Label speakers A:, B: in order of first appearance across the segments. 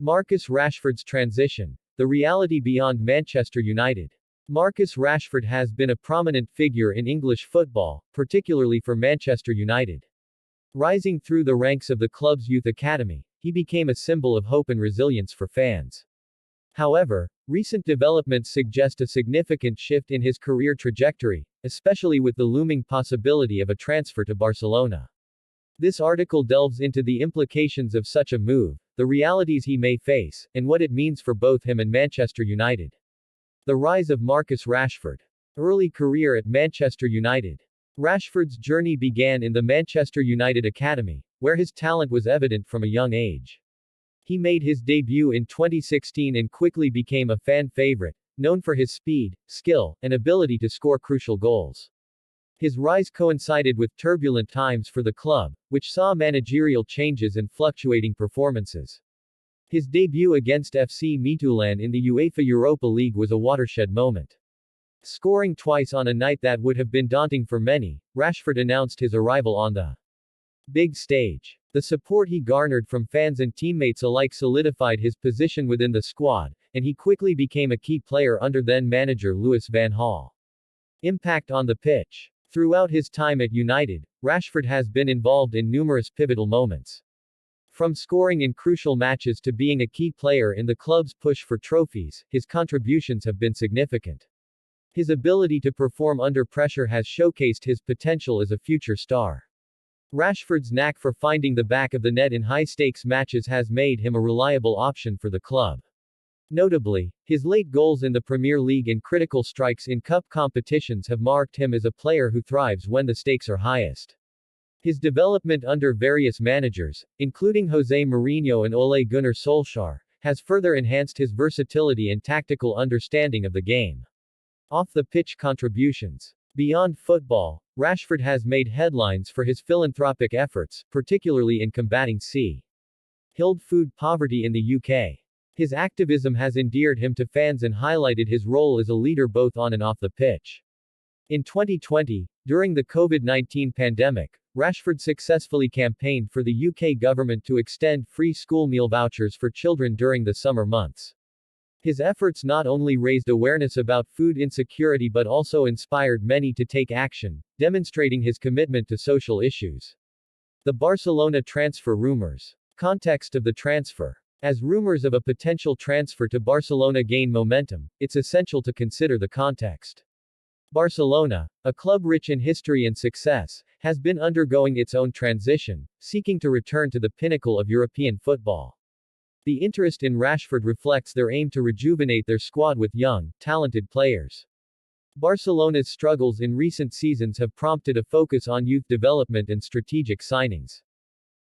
A: Marcus Rashford's transition. The reality beyond Manchester United. Marcus Rashford has been a prominent figure in English football, particularly for Manchester United. Rising through the ranks of the club's youth academy, he became a symbol of hope and resilience for fans. However, recent developments suggest a significant shift in his career trajectory, especially with the looming possibility of a transfer to Barcelona. This article delves into the implications of such a move, the realities he may face, and what it means for both him and Manchester United. The rise of Marcus Rashford. Early career at Manchester United. Rashford's journey began in the Manchester United Academy, where his talent was evident from a young age. He made his debut in 2016 and quickly became a fan favorite, known for his speed, skill, and ability to score crucial goals. His rise coincided with turbulent times for the club, which saw managerial changes and fluctuating performances. His debut against FC Midtjylland in the UEFA Europa League was a watershed moment. Scoring twice on a night that would have been daunting for many, Rashford announced his arrival on the big stage. The support he garnered from fans and teammates alike solidified his position within the squad, and he quickly became a key player under then-manager Louis van Gaal. Impact on the pitch. Throughout his time at United, Rashford has been involved in numerous pivotal moments. From scoring in crucial matches to being a key player in the club's push for trophies, his contributions have been significant. His ability to perform under pressure has showcased his potential as a future star. Rashford's knack for finding the back of the net in high-stakes matches has made him a reliable option for the club. Notably, his late goals in the Premier League and critical strikes in cup competitions have marked him as a player who thrives when the stakes are highest. His development under various managers, including Jose Mourinho and Ole Gunnar Solskjaer, has further enhanced his versatility and tactical understanding of the game. Off-the-pitch contributions. Beyond football, Rashford has made headlines for his philanthropic efforts, particularly in combating C-Hilled food poverty in the UK. His activism has endeared him to fans and highlighted his role as a leader both on and off the pitch. In 2020, during the COVID-19 pandemic, Rashford successfully campaigned for the UK government to extend free school meal vouchers for children during the summer months. His efforts not only raised awareness about food insecurity but also inspired many to take action, demonstrating his commitment to social issues. The Barcelona transfer rumors. Context of the transfer. As rumors of a potential transfer to Barcelona gain momentum, it's essential to consider the context. Barcelona, a club rich in history and success, has been undergoing its own transition, seeking to return to the pinnacle of European football. The interest in Rashford reflects their aim to rejuvenate their squad with young, talented players. Barcelona's struggles in recent seasons have prompted a focus on youth development and strategic signings.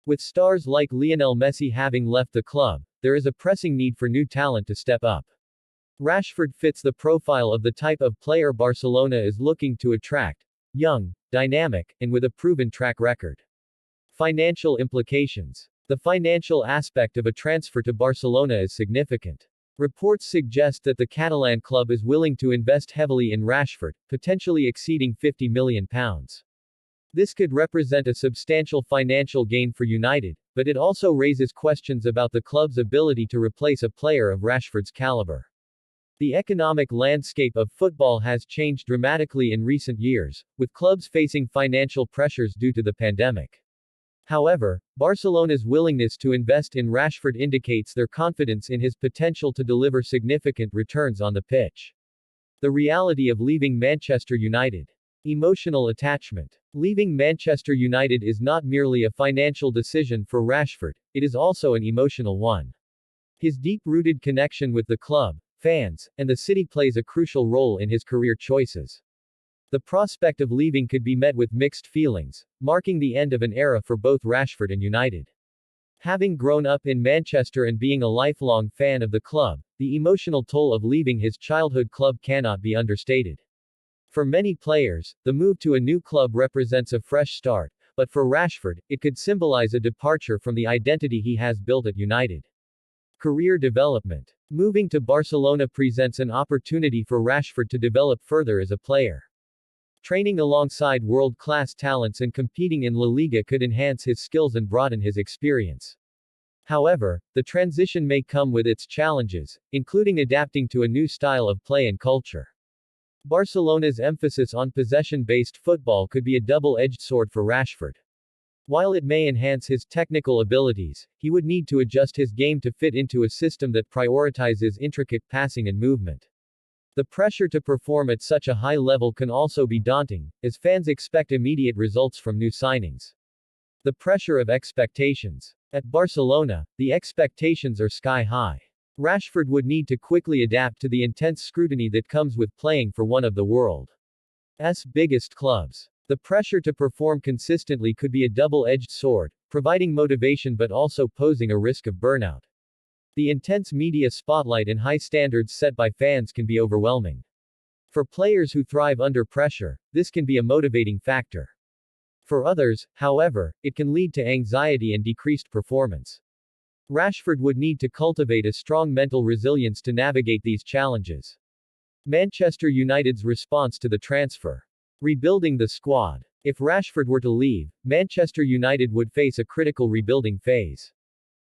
A: With stars like Lionel Messi having left the club, there is a pressing need for new talent to step up. Rashford fits the profile of the type of player Barcelona is looking to attract: young, dynamic, and with a proven track record. Financial implications. The financial aspect of a transfer to Barcelona is significant. Reports suggest that the Catalan club is willing to invest heavily in Rashford, potentially exceeding £50 million. This could represent a substantial financial gain for United, but it also raises questions about the club's ability to replace a player of Rashford's caliber. The economic landscape of football has changed dramatically in recent years, with clubs facing financial pressures due to the pandemic. However, Barcelona's willingness to invest in Rashford indicates their confidence in his potential to deliver significant returns on the pitch. The reality of leaving Manchester United. Emotional attachment. Leaving Manchester United is not merely a financial decision for Rashford, it is also an emotional one. His deep-rooted connection with the club, fans, and the city plays a crucial role in his career choices. The prospect of leaving could be met with mixed feelings, marking the end of an era for both Rashford and United. Having grown up in Manchester and being a lifelong fan of the club, the emotional toll of leaving his childhood club cannot be understated. For many players, the move to a new club represents a fresh start, but for Rashford, it could symbolize a departure from the identity he has built at United. Career development. Moving to Barcelona presents an opportunity for Rashford to develop further as a player. Training alongside world-class talents and competing in La Liga could enhance his skills and broaden his experience. However, the transition may come with its challenges, including adapting to a new style of play and culture. Barcelona's emphasis on possession-based football could be a double-edged sword for Rashford. While it may enhance his technical abilities, he would need to adjust his game to fit into a system that prioritizes intricate passing and movement. The pressure to perform at such a high level can also be daunting, as fans expect immediate results from new signings. The pressure of expectations. At Barcelona, the expectations are sky high. Rashford would need to quickly adapt to the intense scrutiny that comes with playing for one of the world's biggest clubs. The pressure to perform consistently could be a double-edged sword, providing motivation but also posing a risk of burnout. The intense media spotlight and high standards set by fans can be overwhelming. For players who thrive under pressure, this can be a motivating factor. For others, however, it can lead to anxiety and decreased performance. Rashford would need to cultivate a strong mental resilience to navigate these challenges. Manchester United's response to the transfer. Rebuilding the squad. If Rashford were to leave, Manchester United would face a critical rebuilding phase.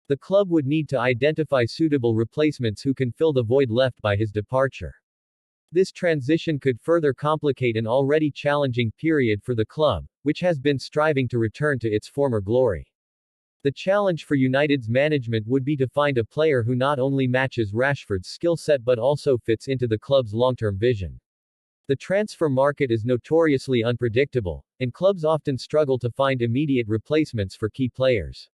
A: The club would need to identify suitable replacements who can fill the void left by his departure. This transition could further complicate an already challenging period for the club, which has been striving to return to its former glory. The challenge for United's management would be to find a player who not only matches Rashford's skill set but also fits into the club's long-term vision. The transfer market is notoriously unpredictable, and clubs often struggle to find immediate replacements for key players.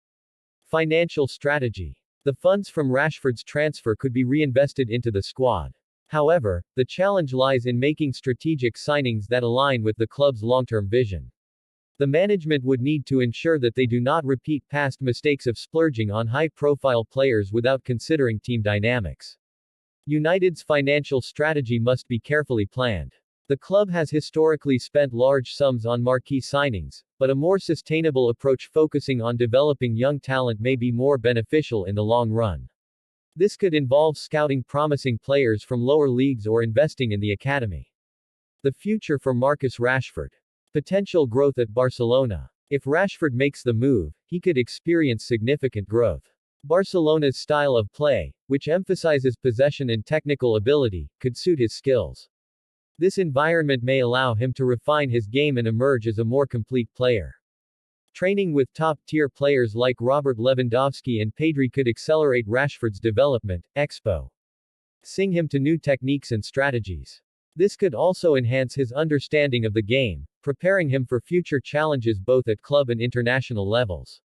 A: Financial strategy. The funds from Rashford's transfer could be reinvested into the squad. However, the challenge lies in making strategic signings that align with the club's long-term vision. The management would need to ensure that they do not repeat past mistakes of splurging on high-profile players without considering team dynamics. United's financial strategy must be carefully planned. The club has historically spent large sums on marquee signings, but a more sustainable approach focusing on developing young talent may be more beneficial in the long run. This could involve scouting promising players from lower leagues or investing in the academy. The future for Marcus Rashford. Potential growth at Barcelona. If Rashford makes the move, he could experience significant growth. Barcelona's style of play, which emphasizes possession and technical ability, could suit his skills. This environment may allow him to refine his game and emerge as a more complete player. Training with top-tier players like Robert Lewandowski and Pedri could accelerate Rashford's development, exposing him to new techniques and strategies. This could also enhance his understanding of the game, preparing him for future challenges both at club and international levels.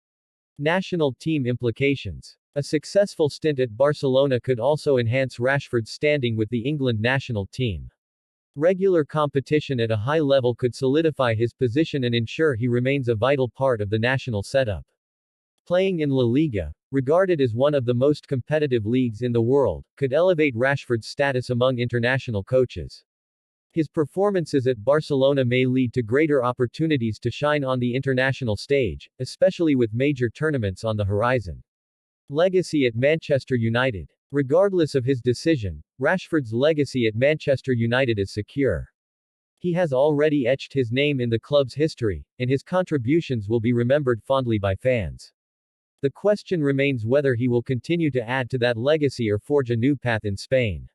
A: National team implications. A successful stint at Barcelona could also enhance Rashford's standing with the England national team. Regular competition at a high level could solidify his position and ensure he remains a vital part of the national setup. Playing in La Liga, regarded as one of the most competitive leagues in the world, could elevate Rashford's status among international coaches. His performances at Barcelona may lead to greater opportunities to shine on the international stage, especially with major tournaments on the horizon. Legacy at Manchester United. Regardless of his decision, Rashford's legacy at Manchester United is secure. He has already etched his name in the club's history, and his contributions will be remembered fondly by fans. The question remains whether he will continue to add to that legacy or forge a new path in Spain.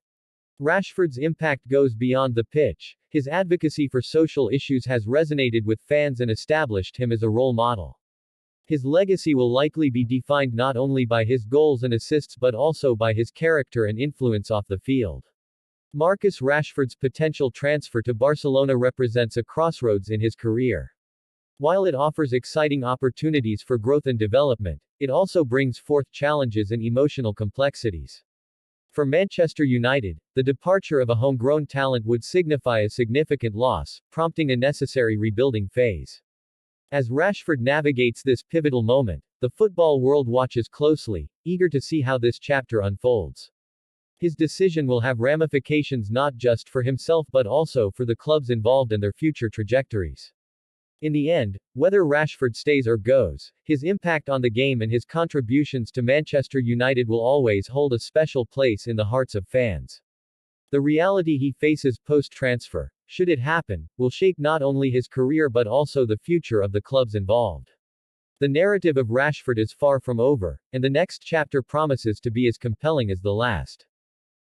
A: Rashford's impact goes beyond the pitch. His advocacy for social issues has resonated with fans and established him as a role model. His legacy will likely be defined not only by his goals and assists but also by his character and influence off the field. Marcus Rashford's potential transfer to Barcelona represents a crossroads in his career. While it offers exciting opportunities for growth and development, it also brings forth challenges and emotional complexities. For Manchester United, the departure of a homegrown talent would signify a significant loss, prompting a necessary rebuilding phase. As Rashford navigates this pivotal moment, the football world watches closely, eager to see how this chapter unfolds. His decision will have ramifications not just for himself but also for the clubs involved and their future trajectories. In the end, whether Rashford stays or goes, his impact on the game and his contributions to Manchester United will always hold a special place in the hearts of fans. The reality he faces post-transfer, should it happen, will shape not only his career but also the future of the clubs involved. The narrative of Rashford is far from over, and the next chapter promises to be as compelling as the last.